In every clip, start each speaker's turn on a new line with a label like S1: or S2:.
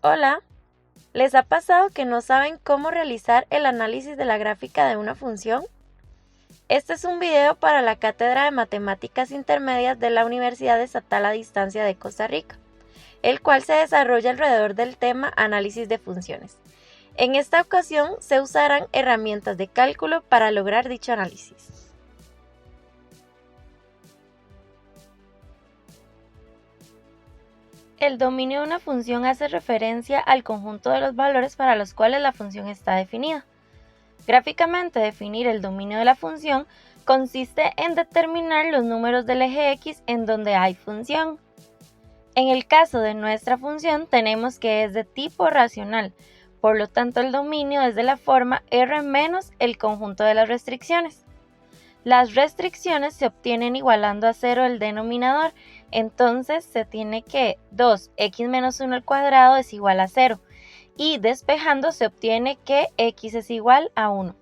S1: Hola, ¿les ha pasado que no saben cómo realizar el análisis de la gráfica de una función? Este es un video para la Cátedra de Matemáticas Intermedias de la Universidad Estatal a Distancia de Costa Rica, el cual se desarrolla alrededor del tema análisis de funciones. En esta ocasión se usarán herramientas de cálculo para lograr dicho análisis. El dominio de una función hace referencia al conjunto de los valores para los cuales la función está definida. Gráficamente, definir el dominio de la función consiste en determinar los números del eje X en donde hay función. En el caso de nuestra función tenemos que es de tipo racional, por lo tanto el dominio es de la forma R menos el conjunto de las restricciones. Las restricciones se obtienen igualando a 0 el denominador, entonces se tiene que 2x menos 1 al cuadrado es igual a 0, y despejando se obtiene que x es igual a 1.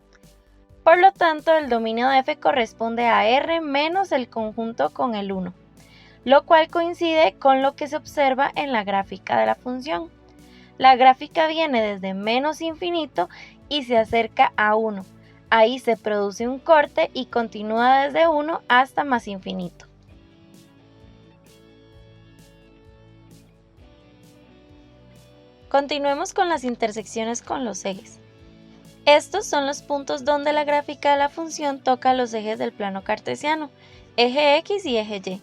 S1: Por lo tanto, el dominio de f corresponde a R menos el conjunto con el 1, lo cual coincide con lo que se observa en la gráfica de la función. La gráfica viene desde menos infinito y se acerca a 1. Ahí se produce un corte y continúa desde 1 hasta más infinito. Continuemos con las intersecciones con los ejes. Estos son los puntos donde la gráfica de la función toca los ejes del plano cartesiano, eje X y eje Y.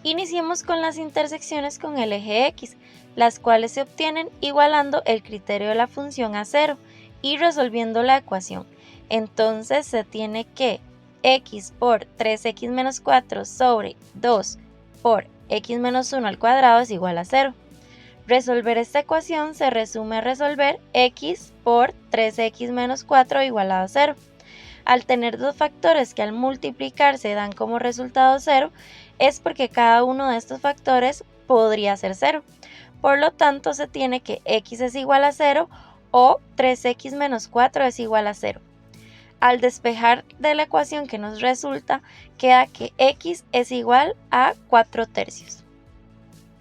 S1: Iniciemos con las intersecciones con el eje X, las cuales se obtienen igualando el criterio de la función a 0 y resolviendo la ecuación. Entonces se tiene que x por 3x menos 4 sobre 2 por x menos 1 al cuadrado es igual a 0. Resolver esta ecuación se resume a resolver x por 3x menos 4 igualado a 0. Al tener dos factores que al multiplicarse dan como resultado 0, es porque cada uno de estos factores podría ser 0. Por lo tanto, se tiene que x es igual a 0 o 3x menos 4 es igual a 0. Al despejar de la ecuación que nos resulta, queda que x es igual a 4 tercios.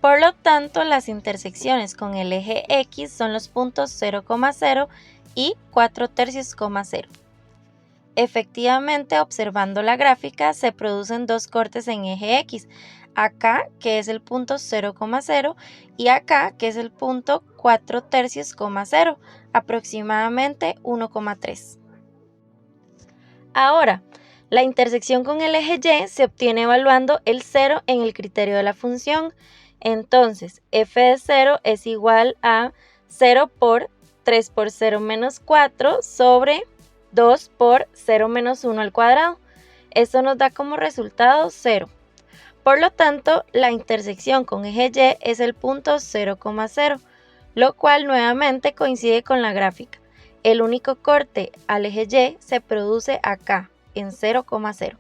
S1: Por lo tanto, las intersecciones con el eje X son los puntos 0,0 y 4 tercios, 0. Efectivamente, observando la gráfica, se producen dos cortes en eje X, acá que es el punto 0,0 y acá que es el punto 4 tercios, 0, aproximadamente 1,3. Ahora, la intersección con el eje Y se obtiene evaluando el 0 en el criterio de la función. Entonces, f de 0 es igual a 0 por 3 por 0 menos 4 sobre 2 por 0 menos 1 al cuadrado. Esto nos da como resultado 0. Por lo tanto, la intersección con eje Y es el punto 0,0, lo cual nuevamente coincide con la gráfica. El único corte al eje Y se produce acá, en 0,0.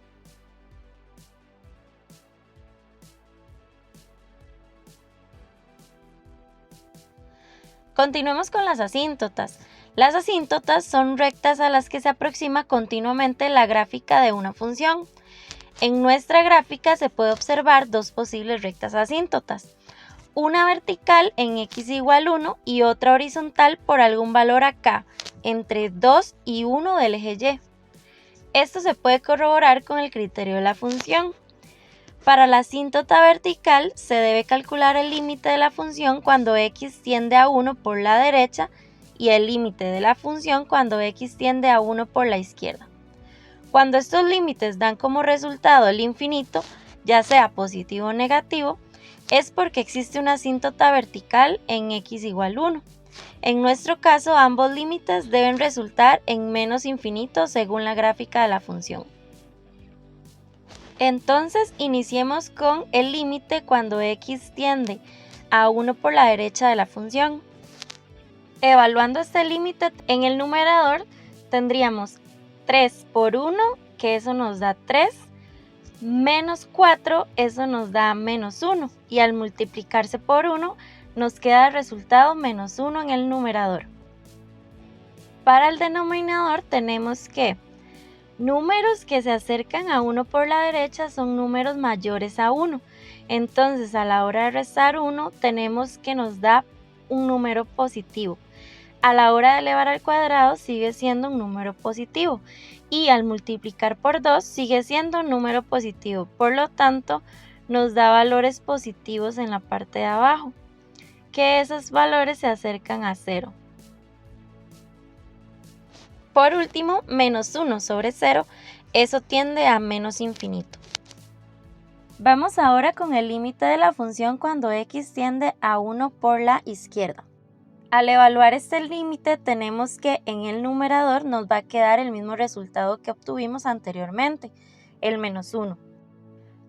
S1: Continuemos con las asíntotas. Las asíntotas son rectas a las que se aproxima continuamente la gráfica de una función. En nuestra gráfica se puede observar dos posibles rectas asíntotas, una vertical en x igual 1 y otra horizontal por algún valor acá, entre 2 y 1 del eje Y. Esto se puede corroborar con el criterio de la función. Para la asíntota vertical se debe calcular el límite de la función cuando x tiende a 1 por la derecha y el límite de la función cuando x tiende a 1 por la izquierda. Cuando estos límites dan como resultado el infinito, ya sea positivo o negativo, es porque existe una asíntota vertical en x igual 1. En nuestro caso, ambos límites deben resultar en menos infinito según la gráfica de la función. Entonces, iniciemos con el límite cuando x tiende a 1 por la derecha de la función. Evaluando este límite en el numerador, tendríamos 3 por 1, que eso nos da 3, menos 4, eso nos da menos 1, y al multiplicarse por 1, nos queda el resultado menos 1 en el numerador. Para el denominador tenemos que números que se acercan a 1 por la derecha son números mayores a 1. Entonces, a la hora de restar 1, tenemos que nos da un número positivo. A la hora de elevar al cuadrado sigue siendo un número positivo y al multiplicar por 2 sigue siendo un número positivo. Por lo tanto, nos da valores positivos en la parte de abajo, que esos valores se acercan a 0. Por último, menos 1 sobre 0, eso tiende a menos infinito. Vamos ahora con el límite de la función cuando x tiende a 1 por la izquierda. Al evaluar este límite tenemos que en el numerador nos va a quedar el mismo resultado que obtuvimos anteriormente, el menos 1.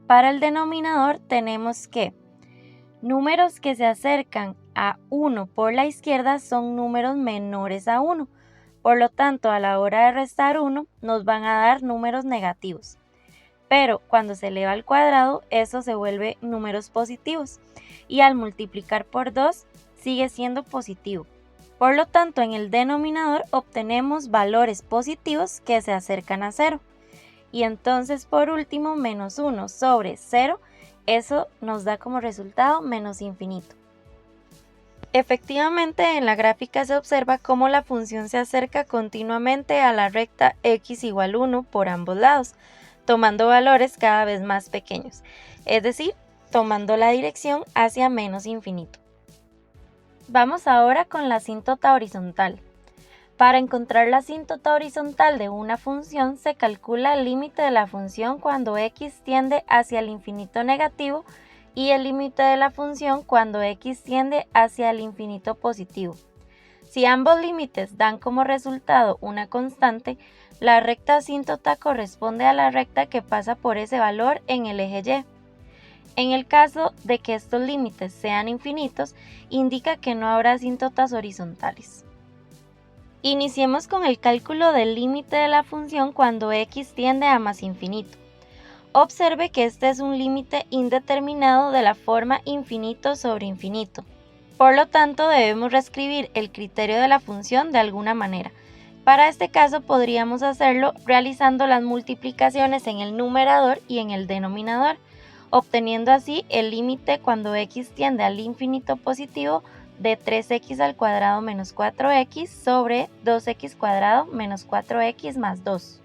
S1: Para el denominador tenemos que números que se acercan a 1 por la izquierda son números menores a 1. Por lo tanto, a la hora de restar 1 nos van a dar números negativos. Pero cuando se eleva al cuadrado, eso se vuelve números positivos. Y al multiplicar por 2, sigue siendo positivo. Por lo tanto, en el denominador obtenemos valores positivos que se acercan a 0. Y entonces, por último, menos 1 sobre 0, eso nos da como resultado menos infinito. Efectivamente, en la gráfica se observa cómo la función se acerca continuamente a la recta x igual 1 por ambos lados, tomando valores cada vez más pequeños, es decir, tomando la dirección hacia menos infinito. Vamos ahora con la asíntota horizontal. Para encontrar la asíntota horizontal de una función se calcula el límite de la función cuando x tiende hacia el infinito negativo y el límite de la función cuando x tiende hacia el infinito positivo. Si ambos límites dan como resultado una constante, la recta asíntota corresponde a la recta que pasa por ese valor en el eje y. En el caso de que estos límites sean infinitos, indica que no habrá asíntotas horizontales. Iniciemos con el cálculo del límite de la función cuando x tiende a más infinito. Observe que este es un límite indeterminado de la forma infinito sobre infinito. Por lo tanto, debemos reescribir el criterio de la función de alguna manera. Para este caso podríamos hacerlo realizando las multiplicaciones en el numerador y en el denominador, obteniendo así el límite cuando x tiende al infinito positivo de 3x al cuadrado menos 4x sobre 2x cuadrado menos 4x más 2.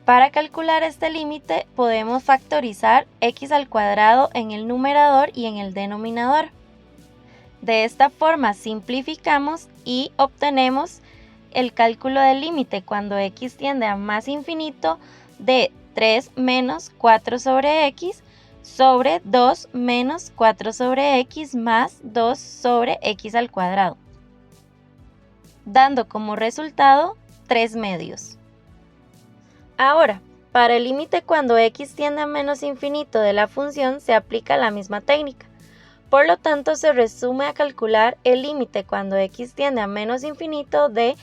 S1: Para calcular este límite podemos factorizar x al cuadrado en el numerador y en el denominador. De esta forma simplificamos y obtenemos el cálculo del límite cuando x tiende a más infinito de 3 menos 4 sobre x sobre 2 menos 4 sobre x más 2 sobre x al cuadrado, dando como resultado 3 medios. Ahora, para el límite cuando x tiende a menos infinito de la función se aplica la misma técnica. Por lo tanto, se resume a calcular el límite cuando x tiende a menos infinito de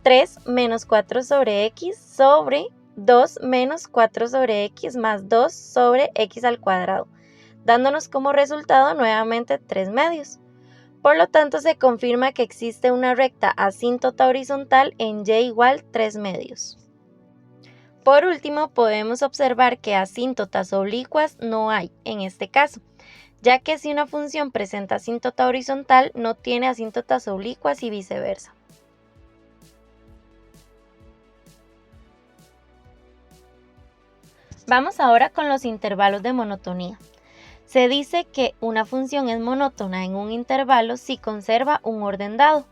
S1: 3 menos 4 sobre x sobre 2 menos 4 sobre x más 2 sobre x al cuadrado, dándonos como resultado nuevamente 3 medios. Por lo tanto, se confirma que existe una recta asíntota horizontal en y igual 3 medios. Por último, podemos observar que asíntotas oblicuas no hay en este caso, ya que si una función presenta asíntota horizontal no tiene asíntotas oblicuas y viceversa. Vamos ahora con los intervalos de monotonía. Se dice que una función es monótona en un intervalo si conserva un orden dado.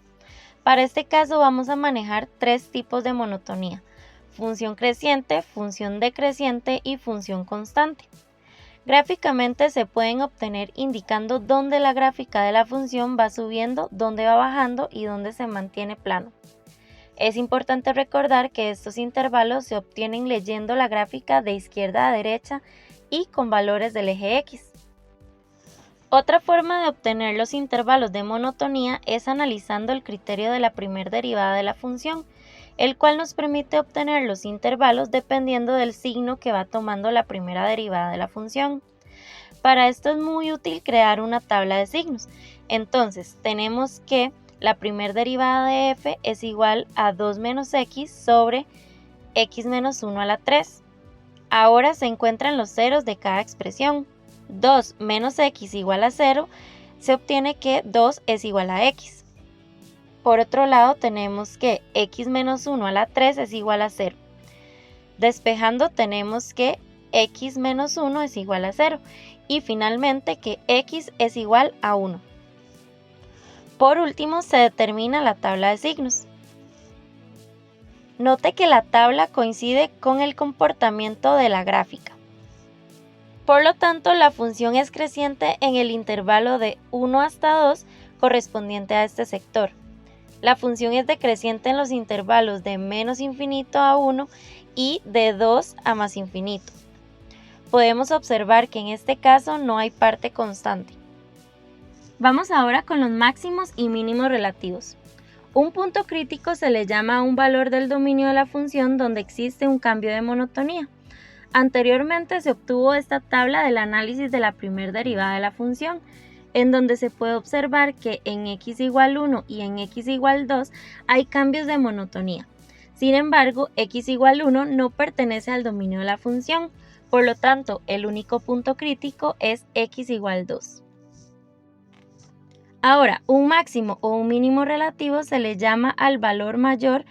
S1: Para este caso vamos a manejar tres tipos de monotonía: función creciente, función decreciente y función constante. Gráficamente se pueden obtener indicando dónde la gráfica de la función va subiendo, dónde va bajando y dónde se mantiene plano. Es importante recordar que estos intervalos se obtienen leyendo la gráfica de izquierda a derecha y con valores del eje X. Otra forma de obtener los intervalos de monotonía es analizando el criterio de la primera derivada de la función, el cual nos permite obtener los intervalos dependiendo del signo que va tomando la primera derivada de la función. Para esto es muy útil crear una tabla de signos. Entonces tenemos que la primera derivada de f es igual a 2 menos x sobre x menos 1 a la 3. Ahora se encuentran los ceros de cada expresión. 2 menos x igual a 0 se obtiene que 2 es igual a x. Por otro lado, tenemos que x menos 1 a la 3 es igual a 0. Despejando, tenemos que x menos 1 es igual a 0. Y finalmente que x es igual a 1. Por último, se determina la tabla de signos. Note que la tabla coincide con el comportamiento de la gráfica. Por lo tanto, la función es creciente en el intervalo de 1 hasta 2 correspondiente a este sector. La función es decreciente en los intervalos de menos infinito a 1 y de 2 a más infinito. Podemos observar que en este caso no hay parte constante. Vamos ahora con los máximos y mínimos relativos. Un punto crítico se le llama a un valor del dominio de la función donde existe un cambio de monotonía. Anteriormente se obtuvo esta tabla del análisis de la primera derivada de la función, en donde se puede observar que en x igual 1 y en x igual 2 hay cambios de monotonía. Sin embargo, x igual 1 no pertenece al dominio de la función, por lo tanto, el único punto crítico es x igual 2. Ahora, un máximo o un mínimo relativo se le llama al valor mayor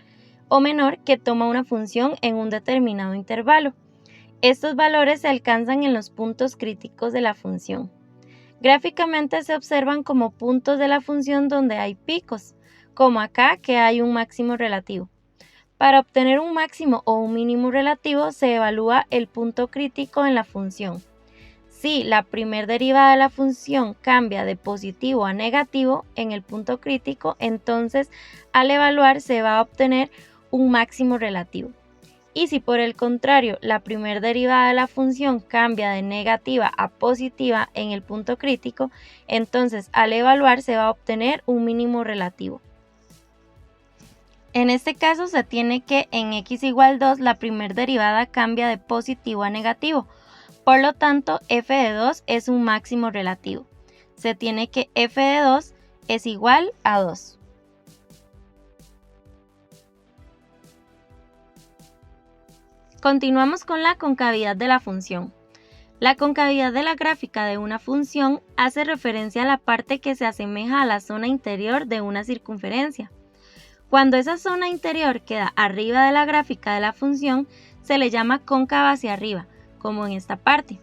S1: o menor que toma una función en un determinado intervalo. Estos valores se alcanzan en los puntos críticos de la función. Gráficamente se observan como puntos de la función donde hay picos, como acá que hay un máximo relativo. Para obtener un máximo o un mínimo relativo se evalúa el punto crítico en la función. Si la primera derivada de la función cambia de positivo a negativo en el punto crítico, entonces al evaluar se va a obtener un máximo relativo. Y si por el contrario la primera derivada de la función cambia de negativa a positiva en el punto crítico, entonces al evaluar se va a obtener un mínimo relativo. En este caso se tiene que en x igual 2 la primera derivada cambia de positivo a negativo. Por lo tanto, f de 2 es un máximo relativo. Se tiene que f de 2 es igual a 2. Continuamos con la concavidad de la función. La concavidad de la gráfica de una función hace referencia a la parte que se asemeja a la zona interior de una circunferencia. Cuando esa zona interior queda arriba de la gráfica de la función, se le llama cóncava hacia arriba, como en esta parte.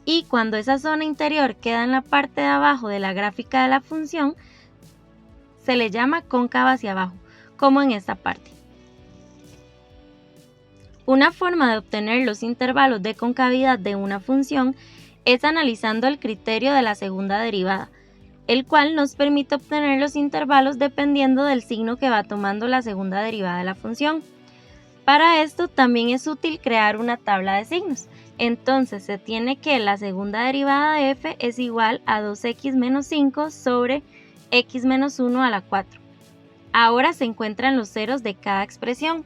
S1: Y cuando esa zona interior queda en la parte de abajo de la gráfica de la función, se le llama cóncava hacia abajo, como en esta parte. Una forma de obtener los intervalos de concavidad de una función es analizando el criterio de la segunda derivada, el cual nos permite obtener los intervalos dependiendo del signo que va tomando la segunda derivada de la función. Para esto también es útil crear una tabla de signos. Entonces se tiene que la segunda derivada de f es igual a 2x menos 5 sobre x menos 1 a la 4. Ahora se encuentran los ceros de cada expresión.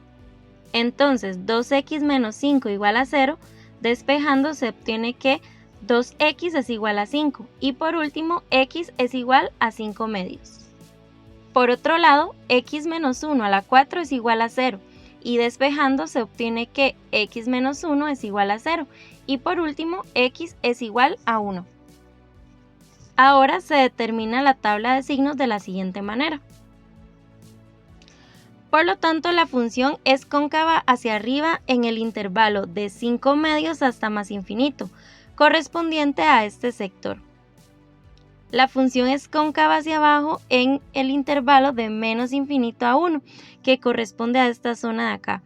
S1: Entonces 2x menos 5 igual a 0, despejando se obtiene que 2x es igual a 5 y por último x es igual a 5 medios. Por otro lado, x menos 1 a la 4 es igual a 0 y despejando se obtiene que x menos 1 es igual a 0 y por último x es igual a 1. Ahora se determina la tabla de signos de la siguiente manera. Por lo tanto, la función es cóncava hacia arriba en el intervalo de 5 medios hasta más infinito, correspondiente a este sector. La función es cóncava hacia abajo en el intervalo de menos infinito a 1, que corresponde a esta zona de acá,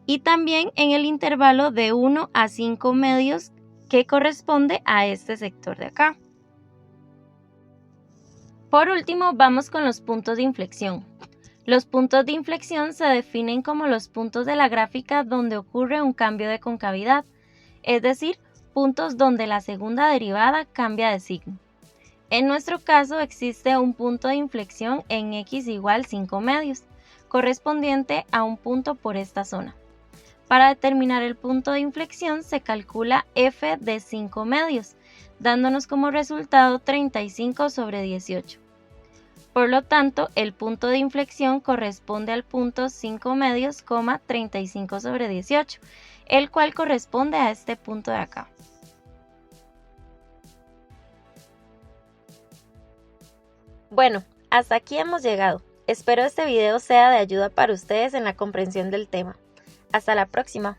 S1: y también en el intervalo de 1 a 5 medios, que corresponde a este sector de acá. Por último, vamos con los puntos de inflexión. Los puntos de inflexión se definen como los puntos de la gráfica donde ocurre un cambio de concavidad, es decir, puntos donde la segunda derivada cambia de signo. En nuestro caso existe un punto de inflexión en x igual 5 medios, correspondiente a un punto por esta zona. Para determinar el punto de inflexión se calcula f de 5 medios, dándonos como resultado 35 sobre 18. Por lo tanto, el punto de inflexión corresponde al punto 5 medios, 35 sobre 18, el cual corresponde a este punto de acá. Bueno, hasta aquí hemos llegado. Espero este video sea de ayuda para ustedes en la comprensión del tema. Hasta la próxima.